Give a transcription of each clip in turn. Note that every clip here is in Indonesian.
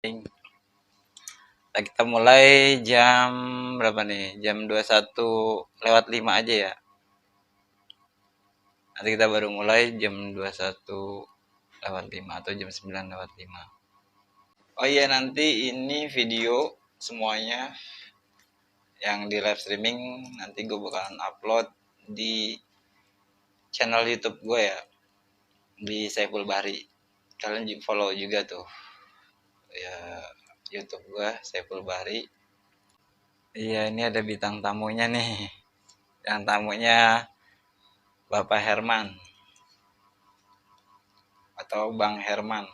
Nah, kita mulai jam berapa nih? Jam 21:05 aja ya. Nanti kita baru mulai jam 21:05 atau jam 9:05. Oh iya, nanti ini video semuanya yang di live streaming nanti gue bakalan upload di channel YouTube gue ya, di Saiful Bahri. Kalian follow juga tuh ya YouTube gue Saiful Bahri. Iya, ini ada bintang tamunya nih. Yang tamunya Bapak Herman atau Bang Herman.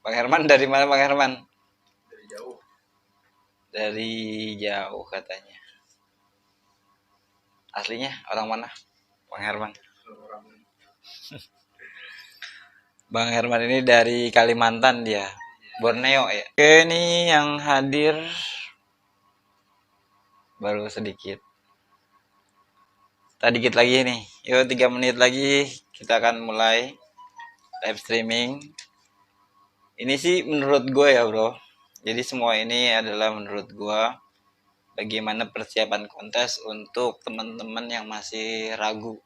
Bang Herman dari mana Bang Herman? Dari jauh. Dari jauh katanya. Aslinya orang mana Bang Herman? Orang Bang Herman ini dari Kalimantan dia. Borneo ya. Oke, ini yang hadir baru sedikit. Tadi dikit lagi nih. Yuk 3 menit lagi kita akan mulai live streaming. Ini sih menurut gue ya bro. Jadi semua ini adalah menurut gue bagaimana persiapan kontes untuk teman-teman yang masih ragu.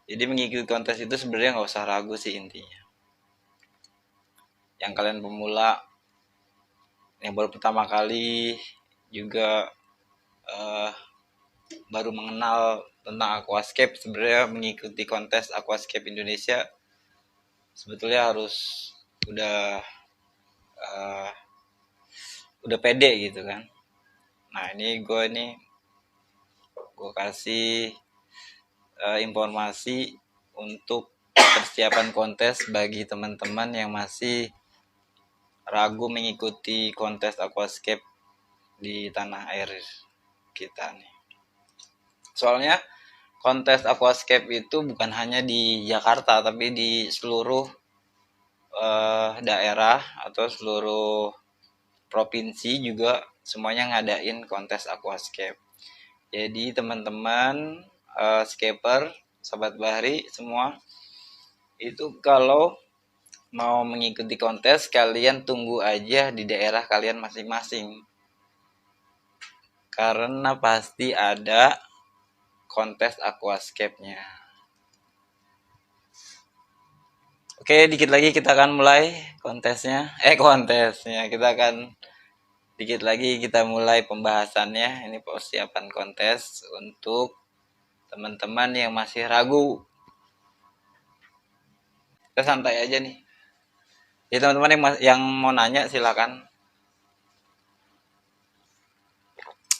Jadi mengikuti kontes itu sebenarnya nggak usah ragu sih intinya. Yang kalian pemula, yang baru pertama kali juga baru mengenal tentang aquascape, sebenarnya mengikuti kontes aquascape Indonesia sebetulnya harus udah pede gitu kan. Nah ini gue kasih informasi untuk persiapan kontes bagi teman-teman yang masih ragu mengikuti kontes aquascape di tanah air kita nih. Soalnya kontes aquascape itu bukan hanya di Jakarta tapi di seluruh daerah atau seluruh provinsi juga semuanya ngadain kontes aquascape. Jadi teman-teman scaper, sobat Bahri semua itu kalau mau mengikuti kontes kalian tunggu aja di daerah kalian masing-masing. Karena pasti ada kontes aquascape-nya. Oke, dikit lagi kita akan mulai kontesnya. Kita akan dikit lagi kita mulai pembahasannya. Ini persiapan kontes untuk teman-teman yang masih ragu. Kita santai aja nih. Jadi teman-teman yang mau nanya silakan.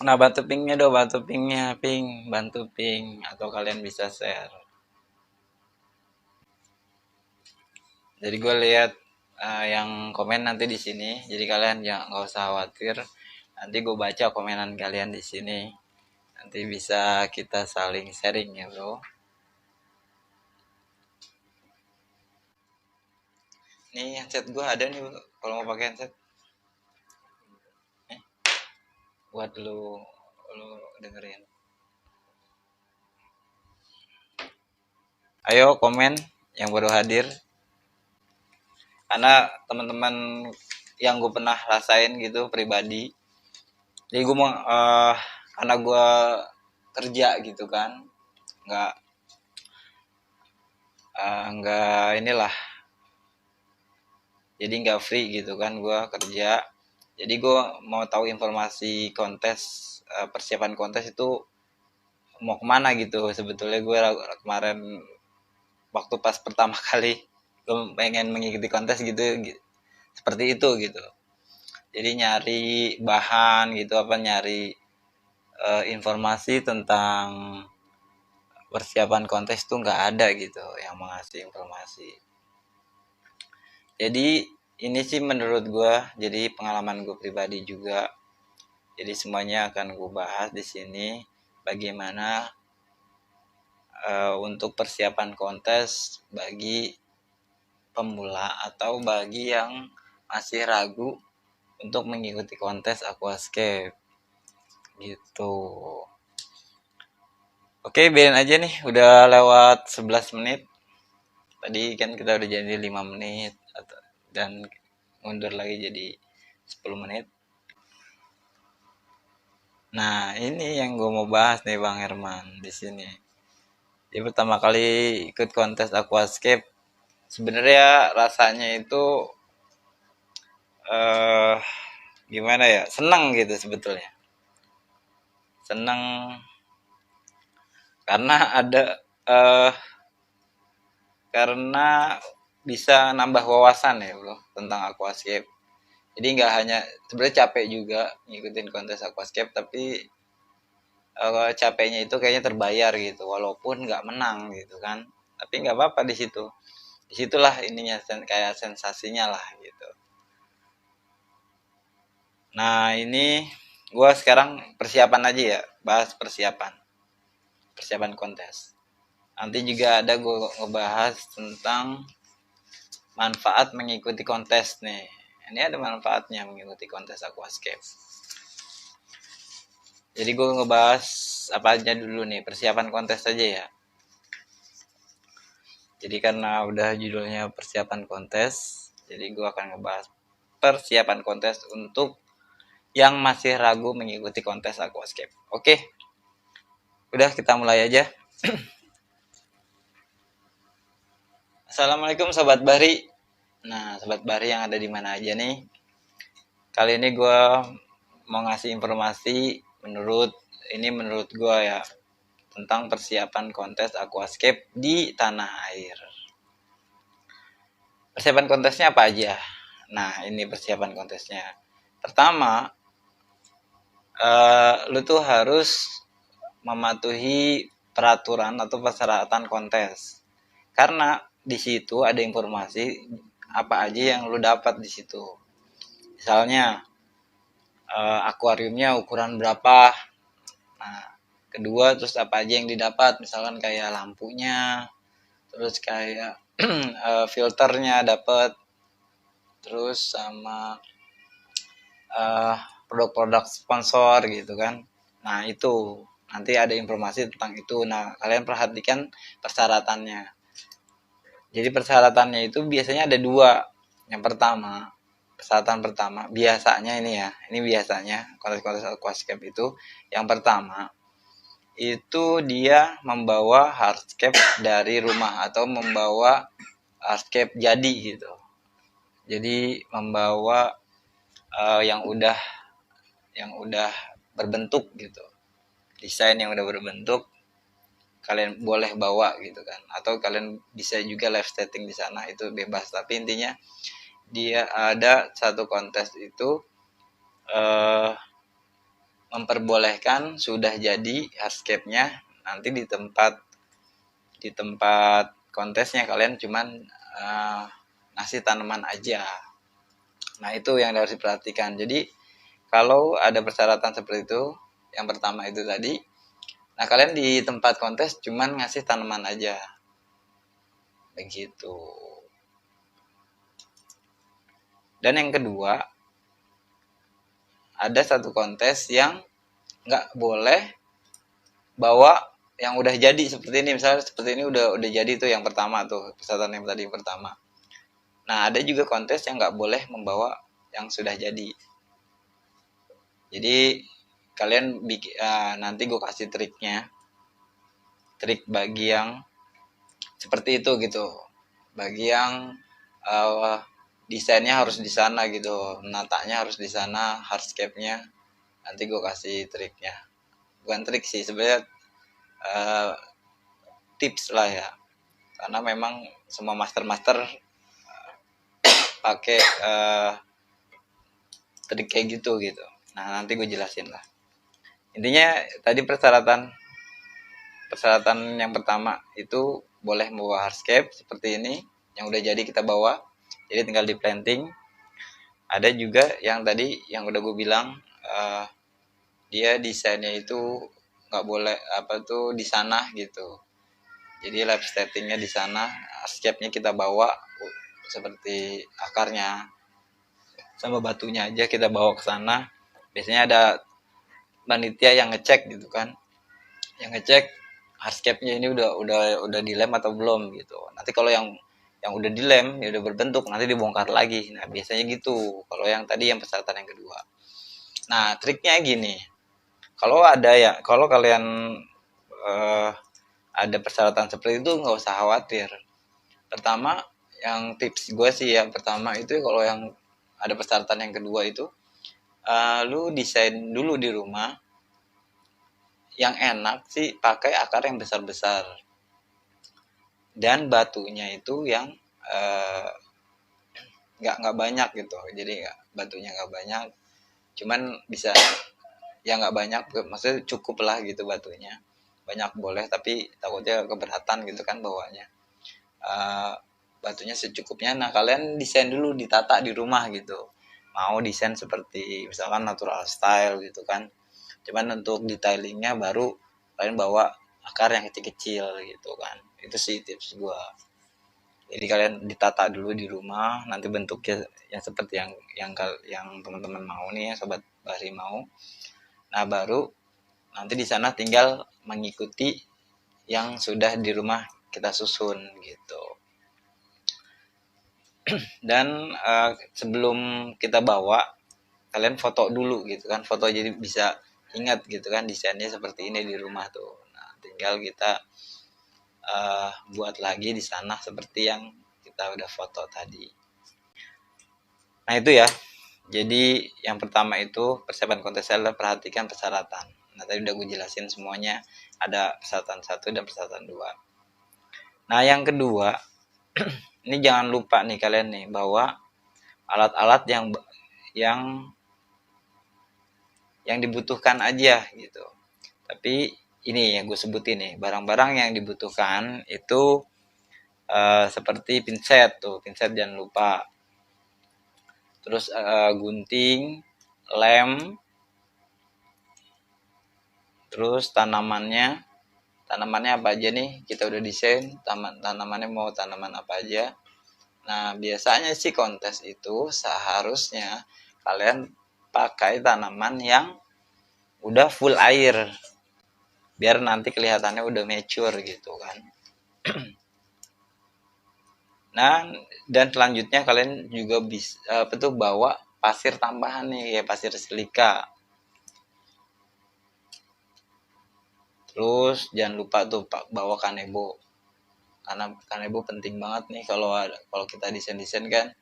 Nah, bantu pingnya dong, bantu pingnya, bantu ping atau kalian bisa share. Jadi gue lihat yang komen nanti di sini. Jadi kalian jangan nggak usah khawatir. Nanti gue baca komenan kalian di sini. Nanti bisa kita saling sharing ya bro. Nih headset gue ada nih bro. Kalau mau pakai headset. Buat lu dengerin. Ayo komen yang baru hadir. Karena teman-teman yang gue pernah rasain gitu pribadi. Jadi gue mau karena gue kerja gitu kan, nggak inilah, jadi nggak free gitu kan gue kerja. Jadi gue mau tahu informasi kontes, persiapan kontes itu mau kemana gitu. Sebetulnya gue kemarin waktu pas pertama kali gue pengen mengikuti kontes gitu seperti itu gitu. Jadi nyari bahan gitu, nyari informasi tentang persiapan kontes tuh nggak ada gitu yang mengasih informasi. Jadi ini sih menurut gue, jadi pengalaman gue pribadi juga. Jadi semuanya akan gue bahas di sini bagaimana untuk persiapan kontes bagi pemula atau bagi yang masih ragu untuk mengikuti kontes aquascape gitu. Oke, biarin aja nih, udah lewat 11 menit. Tadi kan kita udah jadi 5 menit dan mundur lagi jadi 10 menit. Nah, ini yang gue mau bahas nih Bang Herman di sini. Dia pertama kali ikut kontes aquascape. Sebenarnya rasanya itu eh gimana ya? Senang gitu sebetulnya. Senang karena ada eh karena bisa nambah wawasan ya bro tentang aquascape. Jadi nggak hanya sebenarnya capek juga ngikutin kontes aquascape, tapi capeknya itu kayaknya terbayar gitu walaupun nggak menang gitu kan, tapi nggak apa-apa di situ, disitulah ininya kayak sensasinya lah gitu. Nah ini gue sekarang persiapan aja ya, bahas persiapan persiapan kontes. Nanti juga ada gue ngebahas tentang manfaat mengikuti kontes nih. Ini ada manfaatnya mengikuti kontes aquascape. Jadi gue ngebahas apa aja dulu nih, persiapan kontes aja ya. Jadi karena udah judulnya persiapan kontes, jadi gue akan ngebahas persiapan kontes untuk yang masih ragu mengikuti kontes aquascape. Oke, udah kita mulai aja. Assalamualaikum Sobat Bari. Nah, Sobat Bari yang ada di mana aja nih. Kali ini gue mau ngasih informasi menurut gue ya, tentang persiapan kontes aquascape di tanah air. Persiapan kontesnya apa aja? Nah, ini persiapan kontesnya. Pertama, lu tuh harus mematuhi peraturan atau persyaratan kontes. Karena di situ ada informasi apa aja yang lu dapat di situ. Misalnya akuariumnya ukuran berapa. Nah, kedua terus apa aja yang didapat, misalkan kayak lampunya, terus kayak filternya dapat, terus sama produk-produk sponsor gitu kan. Nah itu nanti ada informasi tentang itu. Nah kalian perhatikan persyaratannya. Jadi persyaratannya itu biasanya ada dua. Yang pertama, persyaratan pertama biasanya ini ya, ini biasanya kontes-kontes aquascape itu yang pertama itu dia membawa hardscape dari rumah atau membawa hardscape jadi gitu. Jadi membawa yang udah berbentuk gitu, desain yang udah berbentuk, kalian boleh bawa gitu kan, atau kalian bisa juga live setting di sana, itu bebas. Tapi intinya dia ada satu kontes itu memperbolehkan sudah jadi hardscape-nya, nanti di tempat kontesnya kalian cuman ngasih tanaman aja. Nah itu yang harus diperhatikan. Jadi kalau ada persyaratan seperti itu, yang pertama itu tadi, nah kalian di tempat kontes cuman ngasih tanaman aja. Begitu. Dan yang kedua, ada satu kontes yang nggak boleh bawa yang udah jadi seperti ini. Misalnya seperti ini udah jadi tuh yang pertama tuh, persyaratan yang tadi yang pertama. Nah ada juga kontes yang nggak boleh membawa yang sudah jadi. Jadi kalian nanti gue kasih triknya, trik bagi yang seperti itu gitu, bagi yang desainnya harus di sana gitu, menatanya harus di sana, hardscape-nya nanti gue kasih triknya. Bukan trik sih sebenarnya, tips lah ya, karena memang semua master pakai trik kayak gitu. Nah nanti gue jelasin lah. Intinya tadi persyaratan yang pertama itu boleh membawa hardscape seperti ini, yang udah jadi kita bawa, jadi tinggal di planting. Ada juga yang tadi yang udah gue bilang, dia desainnya itu nggak boleh di sana gitu, jadi live settingnya di sana, hardscape-nya kita bawa seperti akarnya sama batunya aja kita bawa ke sana. Biasanya ada panitia yang ngecek gitu kan, yang ngecek hardscape-nya ini udah dilem atau belum gitu. Nanti kalau yang yang udah dilem, ya udah berbentuk, nanti dibongkar lagi. Nah biasanya gitu kalau yang tadi yang persyaratan yang kedua. Nah triknya gini, kalau kalian eh, ada persyaratan seperti itu nggak usah khawatir. Pertama, yang tips gue sih yang pertama itu kalau yang ada persyaratan yang kedua itu, lu desain dulu di rumah. Yang enak sih pakai akar yang besar-besar dan batunya itu yang eh, nggak banyak gitu. Jadi batunya nggak banyak, cuman bisa ya nggak banyak, maksudnya cukup lah gitu batunya. Banyak boleh tapi takutnya keberatan gitu kan bawanya. Eh, Batunya secukupnya. Nah kalian desain dulu, ditata di rumah gitu, mau desain seperti misalkan natural style gitu kan. Cuman untuk detailingnya baru kalian bawa akar yang kecil-kecil gitu kan. Itu sih tips gua. Jadi kalian ditata dulu di rumah, nanti bentuknya yang seperti yang teman-teman mau nih ya, sobat Bahri mau. Nah baru nanti di sana tinggal mengikuti yang sudah di rumah kita susun gitu. Dan sebelum kita bawa, kalian foto dulu gitu kan, foto jadi bisa ingat gitu kan desainnya seperti ini di rumah tuh. Nah tinggal kita buat lagi di sana seperti yang kita udah foto tadi. Nah itu ya, jadi yang pertama itu persiapan kontes adalah perhatikan persyaratan. Nah tadi udah gue jelasin semuanya, ada persyaratan 1 dan persyaratan 2. Nah yang kedua, ini jangan lupa nih kalian nih bahwa alat-alat yang yang dibutuhkan aja gitu. Tapi ini yang gue sebutin nih, barang-barang yang dibutuhkan itu seperti pinset tuh, pinset jangan lupa. Terus gunting, lem, terus tanamannya apa aja nih, kita udah desain tanamannya mau tanaman apa aja. Nah biasanya sih kontes itu seharusnya kalian pakai tanaman yang udah full air, biar nanti kelihatannya udah mature gitu kan. Nah dan selanjutnya kalian juga bisa bawa pasir tambahan nih, kayak pasir silika. Terus jangan lupa tuh Pak bawa kanebo, karena kanebo penting banget nih kalau kita desain kan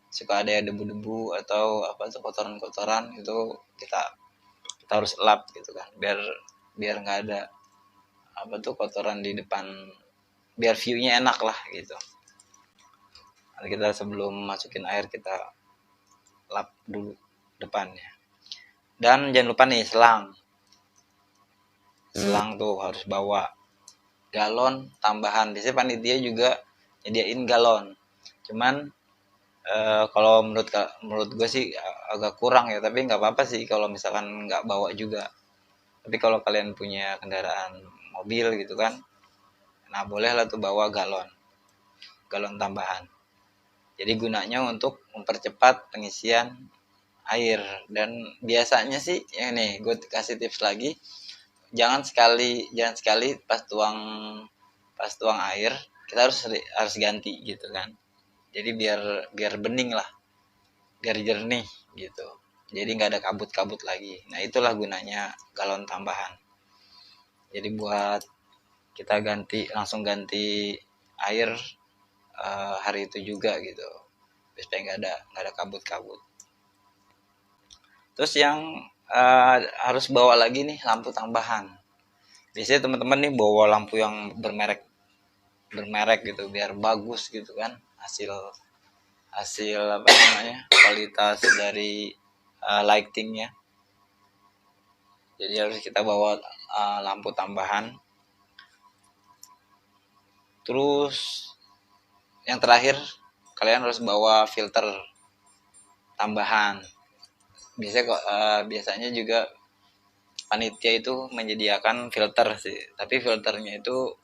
suka ada ya debu-debu atau apa tuh kotoran-kotoran itu, kita harus lap gitu kan, biar biar nggak ada apa tuh kotoran di depan, biar viewnya enak lah gitu. Nanti kita sebelum masukin air kita lap dulu depannya. Dan jangan lupa nih selang tuh harus bawa, galon tambahan. Biasanya panitia juga nyediain galon, cuman kalau menurut gue sih agak kurang ya, tapi nggak apa-apa sih kalau misalkan nggak bawa juga. Tapi kalau kalian punya kendaraan mobil gitu kan, nah boleh lah tuh bawa galon tambahan. Jadi gunanya untuk mempercepat pengisian air. Dan biasanya sih ya nih gue kasih tips lagi, jangan sekali pas tuang air kita harus ganti gitu kan. Jadi biar bening lah, biar jernih gitu, jadi nggak ada kabut-kabut lagi. Nah itulah gunanya galon tambahan, jadi buat kita langsung ganti air hari itu juga gitu, supaya nggak ada kabut-kabut. Terus yang harus bawa lagi nih lampu tambahan. Biasanya teman-teman nih bawa lampu yang bermerek gitu biar bagus gitu kan, hasil hasil apa namanya, kualitas dari lightingnya. Jadi harus kita bawa lampu tambahan. Terus yang terakhir kalian harus bawa filter tambahan. Biasanya juga panitia itu menyediakan filter sih, tapi filternya itu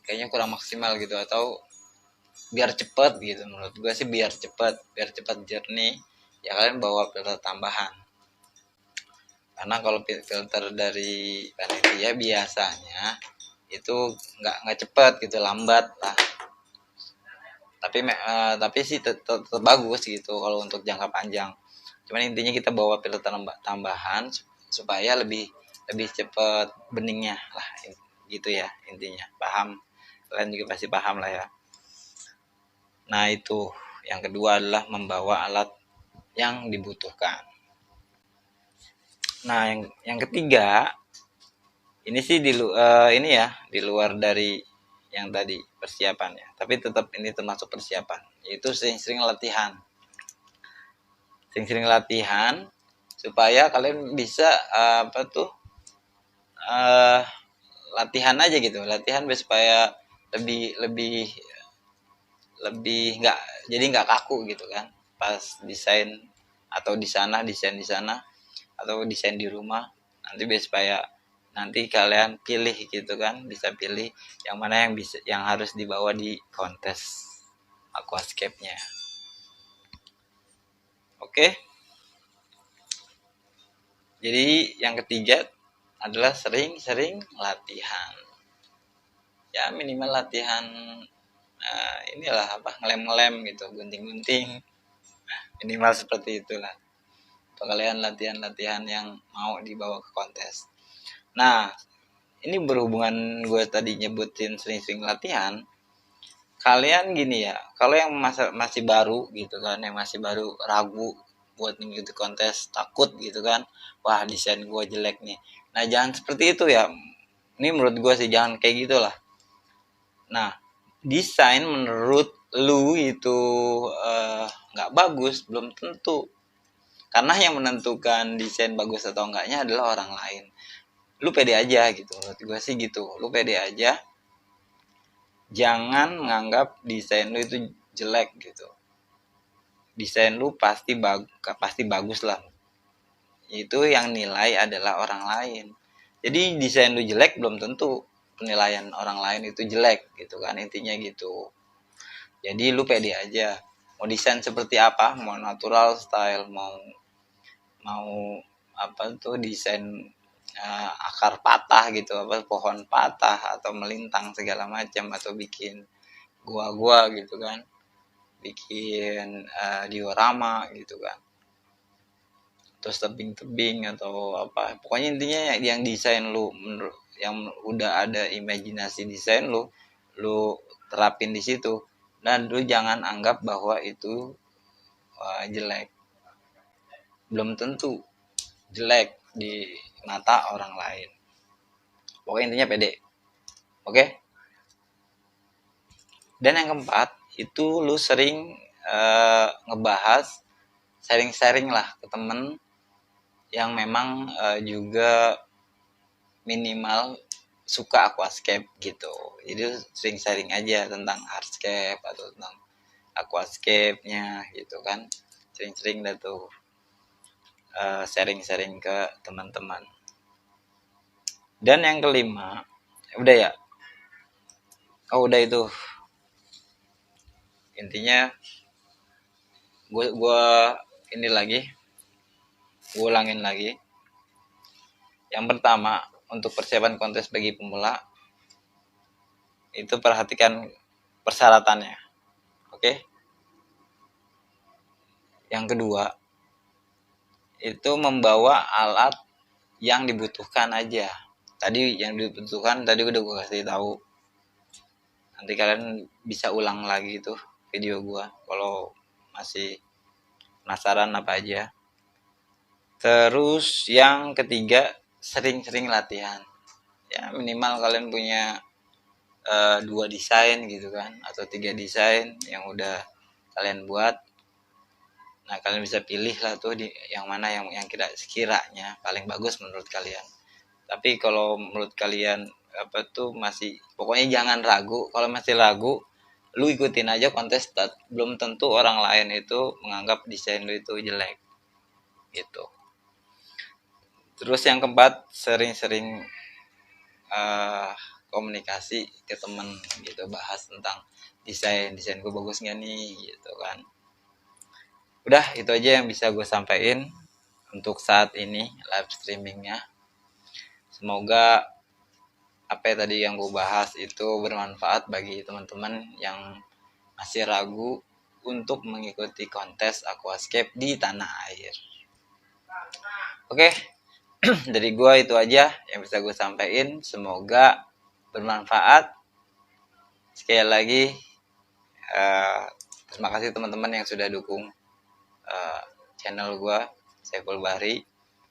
kayaknya kurang maksimal gitu, atau biar cepet gitu, menurut gue sih biar cepet jernih ya kalian bawa filter tambahan. Karena kalau filter dari panitia biasanya itu nggak cepet gitu, lambat lah. tapi sih tetap bagus gitu kalau untuk jangka panjang. Cuman intinya kita bawa filter tambahan supaya lebih lebih cepat beningnya lah, gitu ya intinya. Paham? Kalian juga pasti paham lah ya. Nah itu yang kedua adalah membawa alat yang dibutuhkan. Nah yang ketiga ini sih ini ya di luar dari yang tadi persiapan ya, tapi tetap ini termasuk persiapan, yaitu sering-sering latihan. Sering-sering latihan supaya kalian bisa apa tuh uh, latihan aja gitu, latihan supaya lebih lebih lebih nggak, jadi nggak kaku gitu kan pas desain, atau desain di sana atau desain di rumah nanti, biar supaya nanti kalian pilih gitu kan, bisa pilih yang mana yang bisa, yang harus dibawa di kontes aquascape-nya. Oke, jadi yang ketiga adalah sering-sering latihan, ya minimal latihan inilah apa, ngelem-ngelem gitu, gunting-gunting, minimal seperti itulah kalian latihan-latihan yang mau dibawa ke kontes. Nah ini berhubungan gue tadi nyebutin sering-sering latihan, kalian gini ya, kalau yang masih baru gitu kan, yang masih baru ragu buat mengikuti kontes, takut gitu kan, wah desain gue jelek nih, nah jangan seperti itu ya. Ini menurut gue sih jangan kayak gitulah. Nah desain menurut lu itu nggak bagus belum tentu, karena yang menentukan desain bagus atau enggaknya adalah orang lain. Lu pede aja gitu, menurut gue sih gitu, lu pede aja, jangan menganggap desain lu itu jelek gitu. Desain lu pasti bagus lah, itu yang nilai adalah orang lain. Jadi desain lu jelek belum tentu penilaian orang lain itu jelek gitu kan, intinya gitu. Jadi lu pede aja, mau desain seperti apa, mau natural style, mau mau apa tuh desain akar patah gitu, apa pohon patah atau melintang segala macam, atau bikin gua gitu kan, bikin diorama gitu kan, terus tebing-tebing atau apa, pokoknya intinya yang desain lu menurut yang udah ada imajinasi desain lu terapin di situ, dan lu jangan anggap bahwa itu jelek, belum tentu jelek di mata orang lain. Pokoknya intinya pede. Oke. Dan yang keempat itu lu sering ngebahas, sharing lah ke temen yang memang juga minimal suka aquascape gitu. Jadi sering sharing aja tentang hardscape atau tentang aquascape-nya gitu kan. Sering-sering dah tuh sharing ke teman-teman. Dan yang kelima, udah ya. Oh udah itu. Intinya gue ini lagi, gue ulangin lagi. Yang pertama, untuk persiapan kontes bagi pemula itu perhatikan persyaratannya. Oke. Yang kedua, itu membawa alat yang dibutuhkan aja. Tadi yang dibutuhkan tadi udah gue kasih tahu. Nanti kalian bisa ulang lagi tuh video gue kalau masih penasaran apa aja. Terus yang ketiga, sering-sering latihan. Ya minimal kalian punya 2 desain gitu kan, atau 3 desain yang udah kalian buat. Nah kalian bisa pilih lah tuh yang mana yang sekiranya paling bagus menurut kalian. Tapi kalau menurut kalian apa tuh masih, pokoknya jangan ragu. Kalau masih ragu, lu ikutin aja kontestan, belum tentu orang lain itu menganggap desain lu itu jelek gitu. Terus yang keempat, sering-sering komunikasi ke temen gitu, bahas tentang desain gue bagus nggak nih gitu kan. Udah itu aja yang bisa gue sampaikan untuk saat ini live streamingnya. Semoga apa tadi yang gue bahas itu bermanfaat bagi teman-teman yang masih ragu untuk mengikuti kontes aquascape di tanah air. Oke, dari gua itu aja yang bisa gue sampaikan. Semoga bermanfaat. Sekali lagi terima kasih teman-teman yang sudah dukung channel gua Saiful Bahri,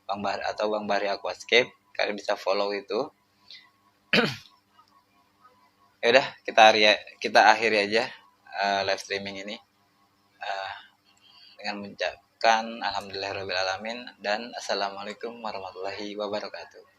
Bang Bahri atau Bang Bahri Aquascape. Kalian bisa follow itu. Ya udah, kita akhiri aja live streaming ini dengan mengucapkan alhamdulillahirabbil alamin dan assalamualaikum warahmatullahi wabarakatuh.